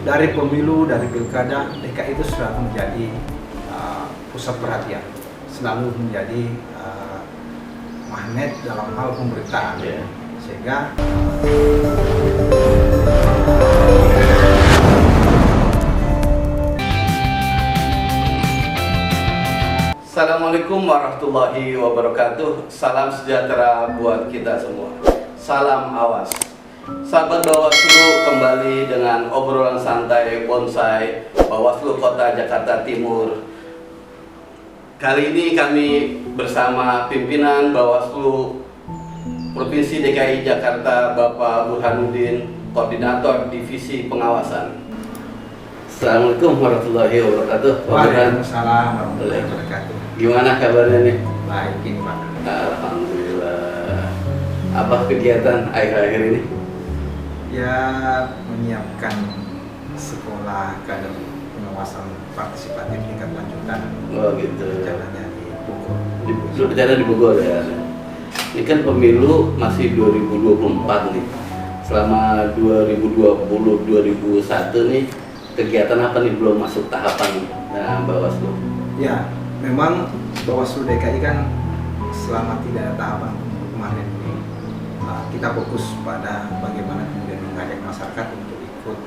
dari pemilu, dari pilkada, DKI itu selalu menjadi pusat perhatian, selalu menjadi magnet dalam hal pemberitaan, sehingga Assalamualaikum warahmatullahi wabarakatuh. Salam sejahtera buat kita semua. Salam awas. Sahabat Bawaslu, kembali dengan obrolan santai bonsai Bawaslu Kota Jakarta Timur. Kali ini kami bersama pimpinan Bawaslu Provinsi DKI Jakarta, Bapak Burhanuddin, Koordinator Divisi Pengawasan. Assalamualaikum warahmatullahi wabarakatuh. Waalaikumsalam warahmatullahi wabarakatuh. Gimana kabarnya nih? Baik ini Pak. Alhamdulillah. Apa kegiatan akhir-akhir ini? Ya, menyiapkan sekolah kader pengawasan partisipatif tingkat lanjutan. Oh gitu. Rencananya di Bogor. Rencana di Bogor ya. Ini kan pemilu masih 2024 nih. Selama 2020-2021 nih, kegiatan apa nih belum masuk tahapan Bawaslu? Ya, memang Bawaslu DKI kan selama tidak ada tahapan kemarin ini, kita fokus pada bagaimana kemudian mengajak masyarakat untuk ikut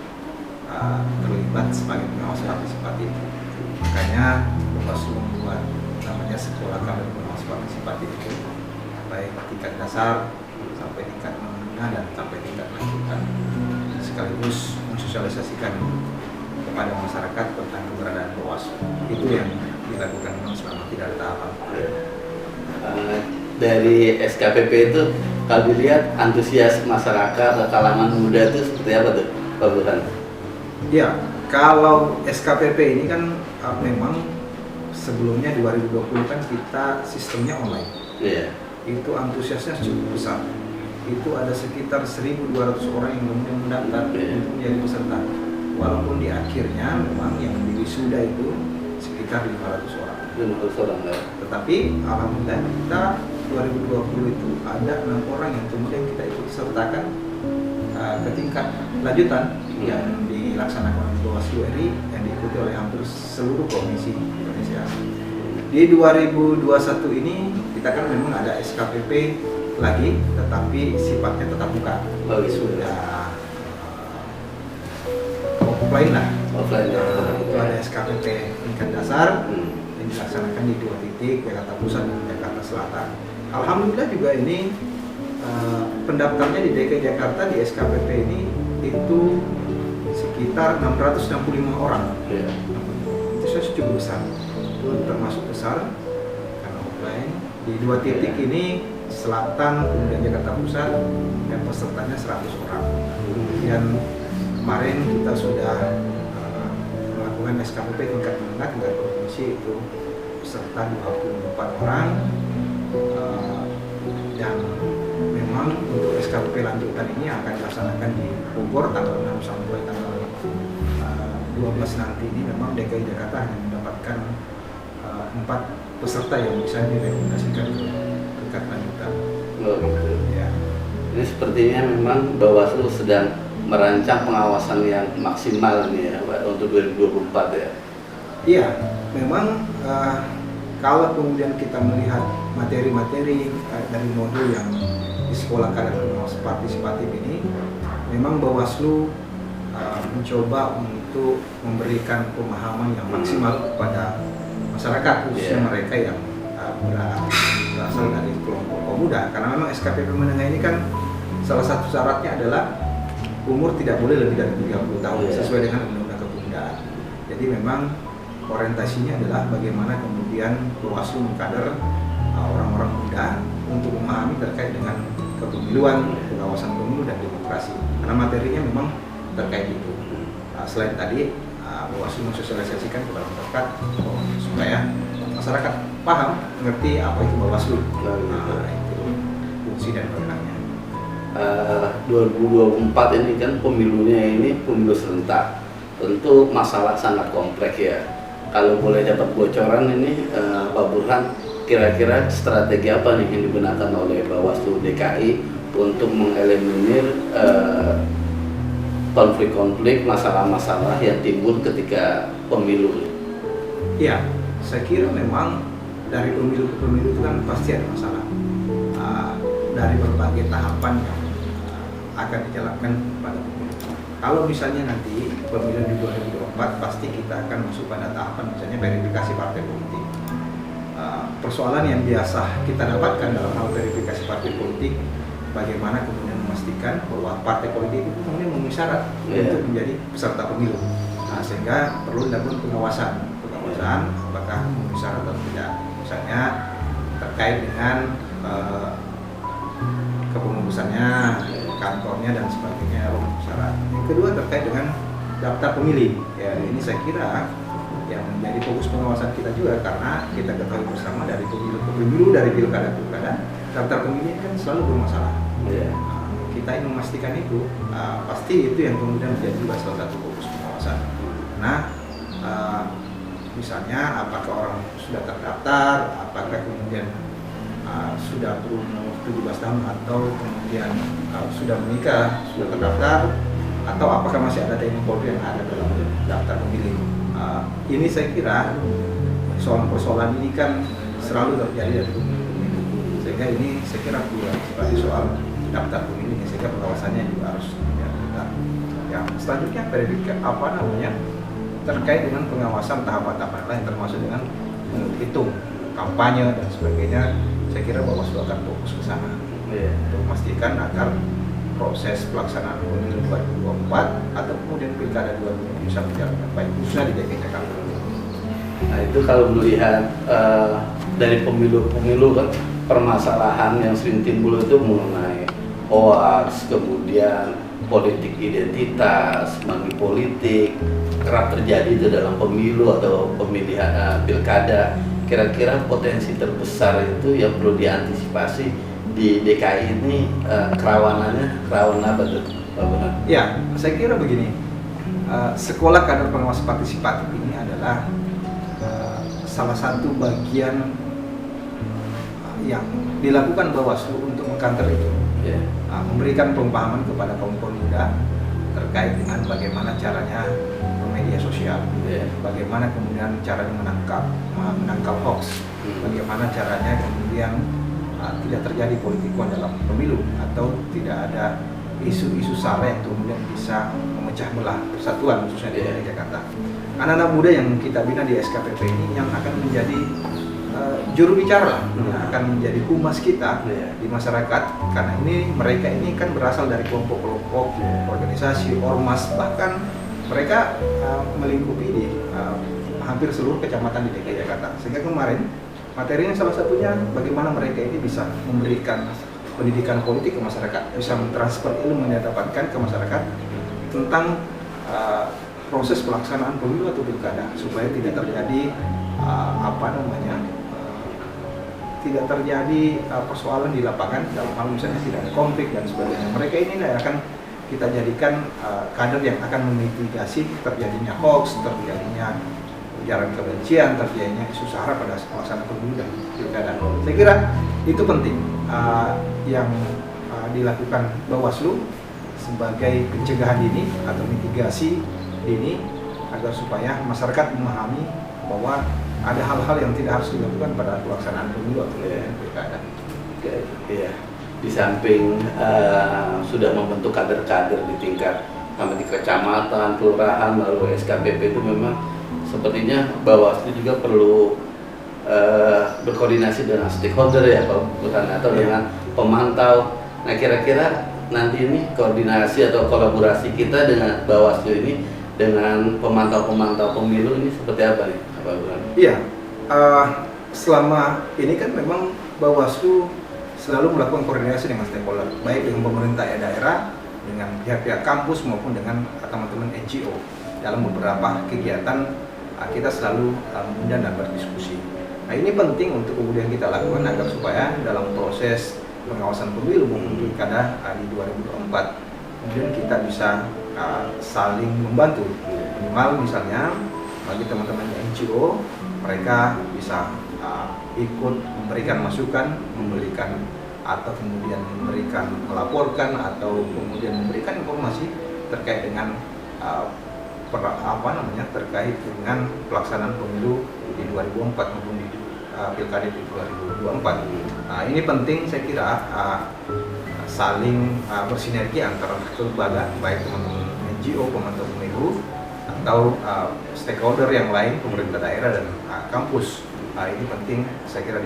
terlibat sebagai pengawas partisipatif. Makanya Bawaslu membuat namanya sekolah kader pengawas partisipatif itu, baik tingkat dasar sampai tingkat menengah dan sampai tingkat lanjutan, sekaligus mensosialisasikan kepada masyarakat tentang keberadaan Bawaslu. Itu yang dilakukan selama tidak ada tahapan. Dari SKPP itu kalau dilihat antusias masyarakat kalangan muda itu seperti apa tuh, Pak Burhan? Ya, kalau SKPP ini kan memang sebelumnya 2020 kan kita sistemnya online. Iya. Itu antusiasnya cukup besar. Itu ada sekitar 1.200 orang yang kemudian mendaftar untuk menjadi peserta. Walaupun di akhirnya memang yang di wisuda itu sekitar 500 orang. 500 orang ya. Tetapi alhamdulillah kita 2020 itu ada 6 orang yang kemudian kita ikut sertakan ke tingkat lanjutan yang dilaksanakan oleh Bawaslu RI yang diikuti oleh hampir seluruh provinsi Indonesia. Di 2021 ini kita kan memang ada SKPP lagi, tetapi sifatnya tetap muka. Sudah offline lah. Offline ya. Itu ada SKPP tingkat dasar yang dilaksanakan di 2 titik, Jakarta Pusat dan Jakarta Selatan. Alhamdulillah juga ini pendaftarnya di DKI Jakarta di SKPP ini itu sekitar 665 orang. Iya. Itu sudah cukup besar. Itu termasuk besar karena offline. Di 2 titik ini Selatan kemudian Jakarta Pusat dan pesertanya 100 orang. Kemudian kemarin kita sudah melakukan SKPP tingkat menengah tingkat provinsi itu peserta 24 orang, dan memang untuk SKPP lanjutan ini akan dilaksanakan di Bogor tanggal 6 sampai tanggal 12 nanti. Ini memang DKI Jakarta hanya mendapatkan 4 peserta yang bisa direkomendasikan ke tingkat lanjutan. Oh gitu. Ya. Ini sepertinya memang Bawaslu sedang merancang pengawasan yang maksimal nih ya Pak, untuk 2024 ya. Iya, memang kalau kemudian kita melihat materi-materi dari modul yang di sekolah kader pengawas partisipatif ini, memang Bawaslu mencoba untuk memberikan pemahaman yang maksimal kepada masyarakat, khususnya mereka yang berasal dari kelompok pemuda. Karena memang SKPP menengah ini kan salah satu syaratnya adalah umur tidak boleh lebih dari 30 tahun sesuai dengan Undang-Undang Kepemudaan. Jadi memang orientasinya adalah bagaimana kemudian Bawaslu mengkader orang-orang muda untuk memahami terkait dengan kepemiluan, pengawasan pemilu dan demokrasi. Karena materinya memang terkait itu. Selain tadi Bawaslu mensosialisasikan kepada masyarakat supaya masyarakat paham, mengerti apa itu Bawaslu. Itu fungsi dan wewenangnya. 2024 ini kan pemilunya ini pemilu serentak, tentu masalah sangat kompleks ya. Kalau boleh dapat bocoran ini Pak Burhan, kira-kira strategi apa nih yang digunakan oleh Bawaslu DKI untuk mengeliminir konflik-konflik, masalah-masalah yang timbul ketika pemilu. Iya, saya kira memang dari pemilu ke pemilu itu kan pasti ada masalah. Dari berbagai tahapan yang akan dijalankan pada pemilu. Kalau misalnya nanti pemilu di 2024 pasti kita akan masuk pada tahapan misalnya verifikasi partai politik. Persoalan yang biasa kita dapatkan dalam hal verifikasi partai politik, bagaimana kemudian memastikan bahwa partai politik itu kemudian memenuhi syarat untuk menjadi peserta pemilu. Sehingga perlu dilakukan pengawasan apakah memenuhi syarat atau tidak. Misalnya terkait dengan kepengurusannya, kantornya dan sebagainya, syarat. Yang kedua terkait dengan daftar pemilih. Ya, ini saya kira yang menjadi fokus pengawasan kita juga, karena kita ketahui bersama dari pemilu ke pemilu, dari pilkada ke pilkada, daftar pemilih kan selalu bermasalah. Kita ingin memastikan itu, pasti itu yang kemudian menjadi juga salah satu fokus pengawasan. Nah, misalnya apakah orang sudah terdaftar, apakah kemudian sudah berumur 17 tahun atau kemudian sudah menikah, sudah terdaftar, atau apakah masih ada TNI Polri yang ada dalam daftar pemilih. Ini saya kira persoalan ini kan selalu terjadi dari pemilu, sehingga ini saya kira juga sebagai soal daftar pemilih, sehingga pengawasannya juga harus dilakukan. Yang selanjutnya terkait dengan pengawasan tahapan-tahapan lain, termasuk dengan menghitung kampanye dan sebagainya. Saya kira Bawaslu akan fokus ke sana untuk memastikan agar proses pelaksanaan pemilu 2024 atau kemudian pilkada 2020 bisa berjalan dengan baik, khususnya di DKI Jakarta. Nah, itu kalau melihat dari pemilu-pemilu kan, permasalahan yang sering timbul itu mengenai hoax, kemudian politik identitas, money politik, kerap terjadi itu dalam pemilu atau pemilihan pilkada. Kira-kira potensi terbesar itu yang perlu diantisipasi di DKI ini, kerawanan apa tuh, Pak Burhan? Ya, saya kira begini, sekolah kader pengawas partisipatif ini adalah salah satu bagian yang dilakukan Bawaslu untuk mengkanter itu, memberikan pemahaman kepada kaum muda terkait dengan bagaimana caranya media sosial, bagaimana kemudian caranya menangkal hoax, bagaimana caranya kemudian tidak terjadi politik uang dalam pemilu, atau tidak ada isu-isu sara yang kemudian bisa memecah belah persatuan, khususnya di DKI Jakarta. Anak-anak muda yang kita bina di SKPP ini yang akan menjadi juru bicara, yang akan menjadi humas kita di masyarakat, karena mereka ini kan berasal dari kelompok-kelompok, organisasi, ormas, bahkan mereka melingkupi di hampir seluruh kecamatan di DKI Jakarta. Sehingga kemarin materinya salah satunya bagaimana mereka ini bisa memberikan pendidikan politik ke masyarakat, bisa mentransfer ilmu yang didapatkan ke masyarakat tentang proses pelaksanaan pemilu atau pilkada, supaya tidak terjadi tidak terjadi persoalan di lapangan, dalam hal misalnya tidak ada konflik dan sebagainya. Mereka ini akan kita jadikan kader yang akan memitigasi terjadinya hoax, terjadinya ujaran kebencian, terjadinya isu sara pada pelaksanaan pemilu dan pilkada. Saya kira itu penting yang dilakukan Bawaslu sebagai pencegahan dini atau mitigasi dini, agar supaya masyarakat memahami bahwa ada hal-hal yang tidak harus dilakukan pada pelaksanaan pemilu atau pilkada. Iya. Di samping sudah membentuk kader-kader di tingkat di kecamatan, kelurahan, lalu SKPP, itu memang sepertinya Bawaslu juga perlu berkoordinasi dengan stakeholder ya Pak Burhan, atau dengan pemantau. Nah, kira-kira nanti ini koordinasi atau kolaborasi kita dengan Bawaslu ini dengan pemantau-pemantau pemilu ini seperti apa nih Pak Burhan? Iya, selama ini kan memang Bawaslu selalu melakukan koordinasi dengan stakeholder, baik dengan pemerintah daerah, dengan pihak-pihak kampus maupun dengan teman-teman NGO. Dalam beberapa kegiatan kita selalu mengundang dan berdiskusi. Nah, ini penting untuk kemudian kita lakukan agar supaya dalam proses pengawasan pemilu maupun pilkada di 2024 kemudian kita bisa saling membantu. Minimal misalnya bagi teman-teman NGO, mereka bisa ikut memberikan masukan, melaporkan atau kemudian memberikan informasi terkait dengan terkait dengan pelaksanaan pemilu di 2004 maupun di pilkada di 2024. Nah, ini penting saya kira saling bersinergi antara lembaga, baik teman-teman NGO, pemantau pemilu, atau stakeholder yang lain, pemerintah daerah dan kampus. Ini penting saya kira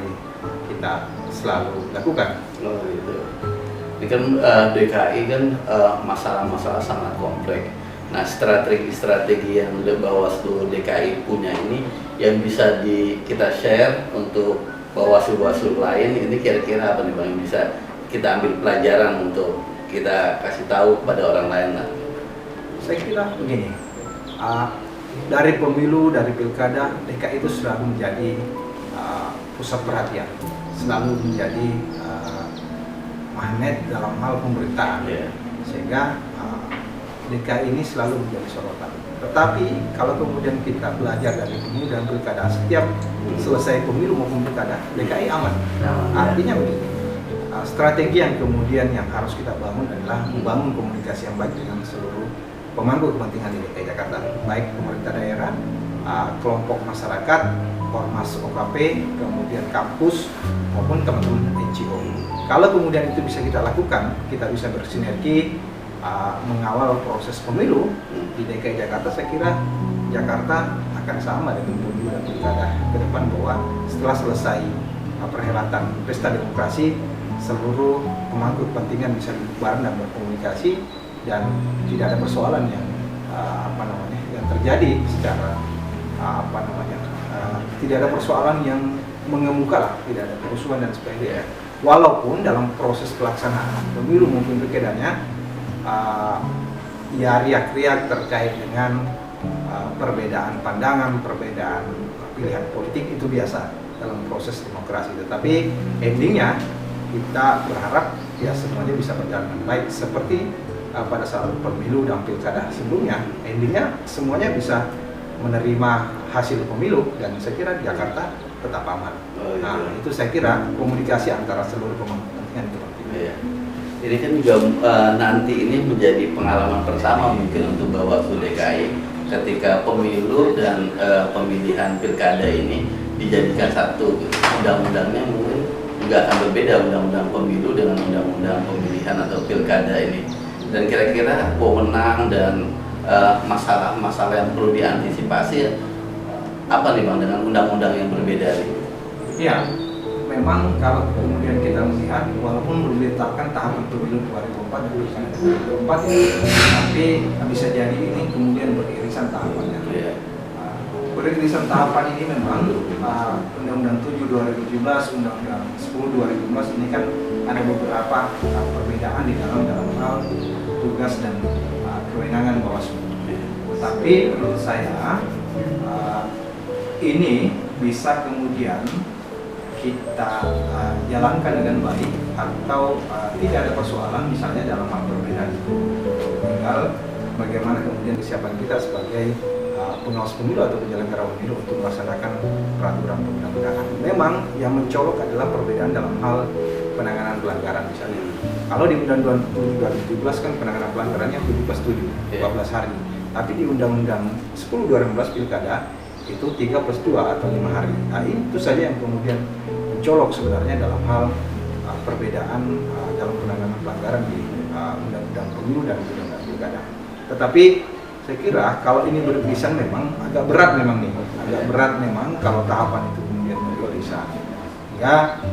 kita selalu lakukan. Oh gitu. Ini kan DKI kan masalah-masalah sangat kompleks. Nah, strategi-strategi yang Bawaslu DKI punya ini yang bisa kita share untuk Bawaslu lain, ini kira-kira apa nih Bang yang bisa kita ambil pelajaran untuk kita kasih tahu kepada orang lain lah. Saya kira begini, dari pemilu, dari pilkada, DKI itu selalu menjadi pusat perhatian, selalu menjadi magnet dalam hal pemberitaan, sehingga DKI ini selalu menjadi sorotan. Tetapi kalau kemudian kita belajar dari pemilu dan pilkada, setiap selesai pemilu maupun pilkada, DKI aman. Artinya begini, strategi yang kemudian yang harus kita bangun adalah membangun komunikasi yang baik dengan seluruh pemangku kepentingan di DKI Jakarta, baik pemerintah daerah, kelompok masyarakat, ormas OKP, kemudian kampus maupun teman-teman NGO. Kalau kemudian itu bisa kita lakukan, kita bisa bersinergi mengawal proses pemilu di DKI Jakarta. Saya kira Jakarta akan sama dengan pemilu dan pilkada ke depan, bahwa setelah selesai perhelatan pesta demokrasi, seluruh pemangku kepentingan bisa bareng dan berkomunikasi, dan tidak ada persoalan yang yang terjadi secara tidak ada persoalan yang mengemuka lah, tidak ada kerusuhan dan sebagainya. Walaupun dalam proses pelaksanaan pemilu maupun pilkadanya ya riak-riak terkait dengan perbedaan pandangan, perbedaan pilihan politik, itu biasa dalam proses demokrasi. Tetapi endingnya kita berharap ya semuanya bisa berjalan dengan baik, seperti pada saat pemilu dan pilkada sebelumnya. Endingnya semuanya bisa menerima hasil pemilu, dan saya kira Jakarta tetap aman. Nah, itu saya kira komunikasi antara seluruh pemangku kepentingan itu penting. Ini kan juga nanti ini menjadi pengalaman pertama mungkin untuk Bawaslu DKI ketika pemilu dan pemilihan pilkada ini dijadikan satu. Undang-undangnya mungkin juga akan berbeda, undang-undang pemilu dengan undang-undang pemilihan atau pilkada ini. Dan kira-kira wewenang dan masalah-masalah yang perlu diantisipasi apa nih Bang dengan undang-undang yang berbeda ini? Ya, memang kalau kemudian kita melihat, walaupun belum ditetapkan tahapan pemilu 2004 dan pilkada 2024 ini, tapi bisa jadi ini kemudian beririsan tahapannya. Beririsan tahapan ini memang Undang-Undang 7 2017, Undang-Undang 10 2015 ini kan ada beberapa perbedaan di dalam hal tugas dan kewenangan Bawaslu. Tapi menurut saya ini bisa kemudian kita jalankan dengan baik, atau tidak ada persoalan misalnya dalam hal perbedaan itu. Tinggal bagaimana kemudian kesiapan kita sebagai pengawas pemilu atau penyelenggara pemilu untuk melaksanakan peraturan perundang-undangan. Memang yang mencolok adalah perbedaan dalam hal penanganan pelanggaran misalnya. Kalau di Undang-Undang 2017 kan penanganan pelanggarannya 7+7, 14 hari. Tapi di Undang-Undang 10 2015 pilkada itu 3+2 atau 5 hari. Nah, itu saja yang kemudian mencolok sebenarnya dalam hal perbedaan dalam penanganan pelanggaran di Undang-Undang pemilu dan Undang-Undang pilkada. Tetapi saya kira kalau ini beririsan memang agak berat memang nih, agak berat memang kalau tahapan itu kemudian beririsan. Ya,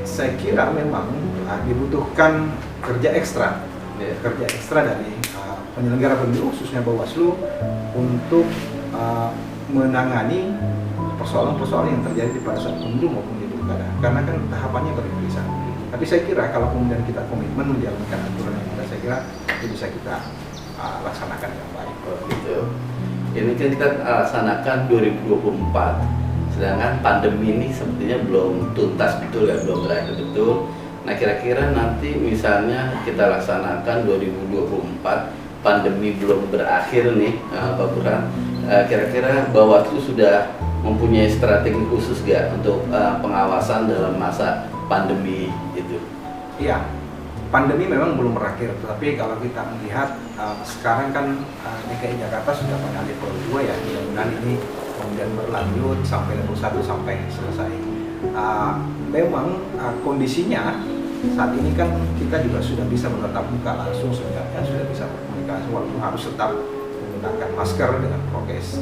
saya kira memang dibutuhkan kerja ekstra dari penyelenggara pemilu khususnya Bawaslu untuk menangani persoalan-persoalan yang terjadi pada saat pemilu maupun di pilkada, karena kan tahapannya beririsan. Tapi saya kira kalau kemudian kita komitmen menjalankan aturan yang ada, saya kira itu bisa kita laksanakan dengan baik. Gitu. Ini kan kita laksanakan 2024, sedangkan pandemi ini sepertinya belum tuntas betul ya, belum berakhir betul. Nah, kira-kira nanti misalnya kita laksanakan 2024, pandemi belum berakhir nih, Pak Burhan, kira-kira Bawaslu sudah mempunyai strategi khusus nggak untuk pengawasan dalam masa pandemi itu? Iya, pandemi memang belum berakhir, tetapi kalau kita melihat sekarang kan DKI Jakarta sudah pada level 2 ya, mudah-mudahan ini kemudian berlanjut sampai level 1 sampai selesai. Memang kondisinya saat ini kan kita juga sudah bisa bertatap muka langsung, sebenarnya sudah bisa berkomunikasi walaupun harus tetap menggunakan masker dengan prokes.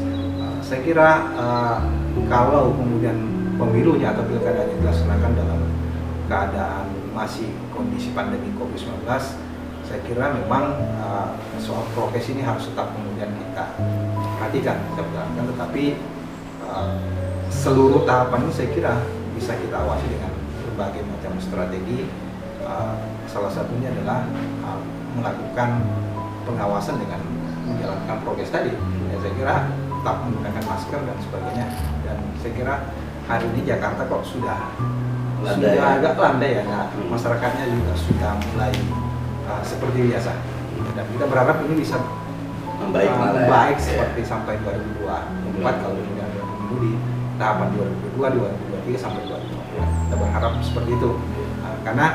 Saya kira kalau kemudian pemilunya atau pilkadanya dilaksanakan dalam keadaan masih kondisi pandemi COVID-19, saya kira memang soal prokes ini harus tetap kemudian kita perhatikan, kita jalankan, tetapi seluruh tahapan ini saya kira bisa kita awasi dengan berbagai macam strategi. Salah satunya adalah melakukan pengawasan dengan menjalankan prokes tadi. Ya, saya kira tetap menggunakan masker dan sebagainya. Dan saya kira hari ini Jakarta kok sudah agak landai ya. Nah, masyarakatnya juga sudah mulai seperti biasa. Dan kita berharap ini bisa membaik seperti sampai 2024 kalau tidak ada pemilu di tahapan 2022, 2023 sampai 2024. Kita berharap seperti itu. Karena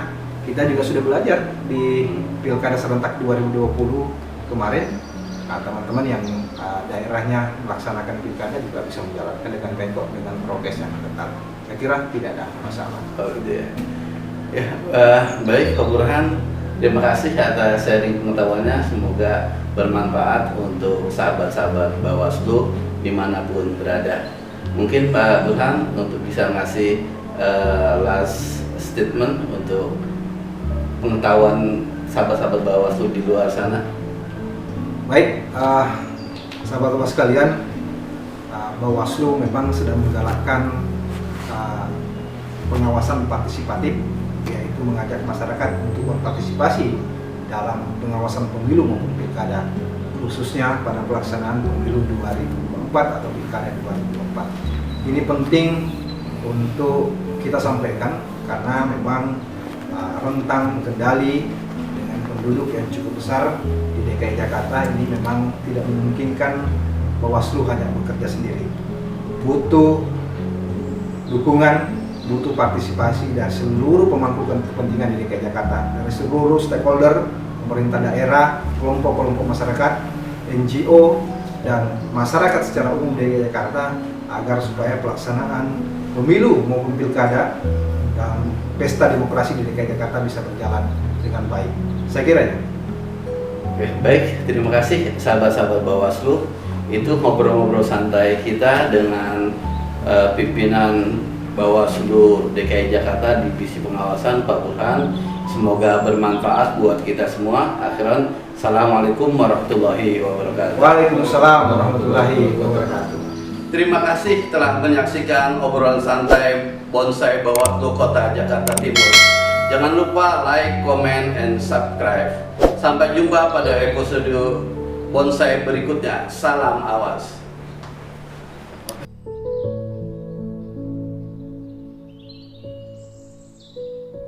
kita juga sudah belajar di Pilkada serentak 2020 kemarin, teman-teman yang daerahnya melaksanakan pilkada juga bisa menjalankan dengan baik kok, dengan prokes yang ketat. Saya kira tidak ada masalah. Oh gitu ya. Ya, baik Pak Burhan, terima kasih atas sharing pengetahuannya. Semoga bermanfaat untuk sahabat-sahabat Bawaslu dimanapun berada. Mungkin Pak Burhan untuk bisa ngasih last statement untuk pengetahuan sahabat-sahabat Bawaslu di luar sana. Baik, sahabat-sahabat sekalian, Bawaslu memang sedang menggalakkan pengawasan partisipatif, yaitu mengajak masyarakat untuk berpartisipasi dalam pengawasan pemilu maupun pilkada, khususnya pada pelaksanaan pemilu 2024 atau pilkada 2024. Ini penting untuk kita sampaikan karena memang rentang kendali dengan penduduk yang cukup besar di DKI Jakarta ini memang tidak memungkinkan Bawaslu hanya bekerja sendiri. Butuh dukungan, butuh partisipasi dari seluruh pemangku kepentingan di DKI Jakarta, dari seluruh stakeholder, pemerintah daerah, kelompok-kelompok masyarakat, NGO, dan masyarakat secara umum di DKI Jakarta agar supaya pelaksanaan pemilu maupun pilkada dan pesta demokrasi di DKI Jakarta bisa berjalan dengan baik. Saya kira ya. Oke, baik, terima kasih sahabat-sahabat Bawaslu. Itu ngobrol-ngobrol santai kita dengan pimpinan Bawaslu DKI Jakarta Divisi Pengawasan Pak Burhan. Semoga bermanfaat buat kita semua. Akhiran, Assalamualaikum warahmatullahi wabarakatuh. Waalaikumsalam warahmatullahi wabarakatuh. Terima kasih telah menyaksikan obrolan santai Bonsai Bawaslu Kota Jakarta Timur. Jangan lupa like, comment, and subscribe. Sampai jumpa pada episode Bonsai berikutnya. Salam awas.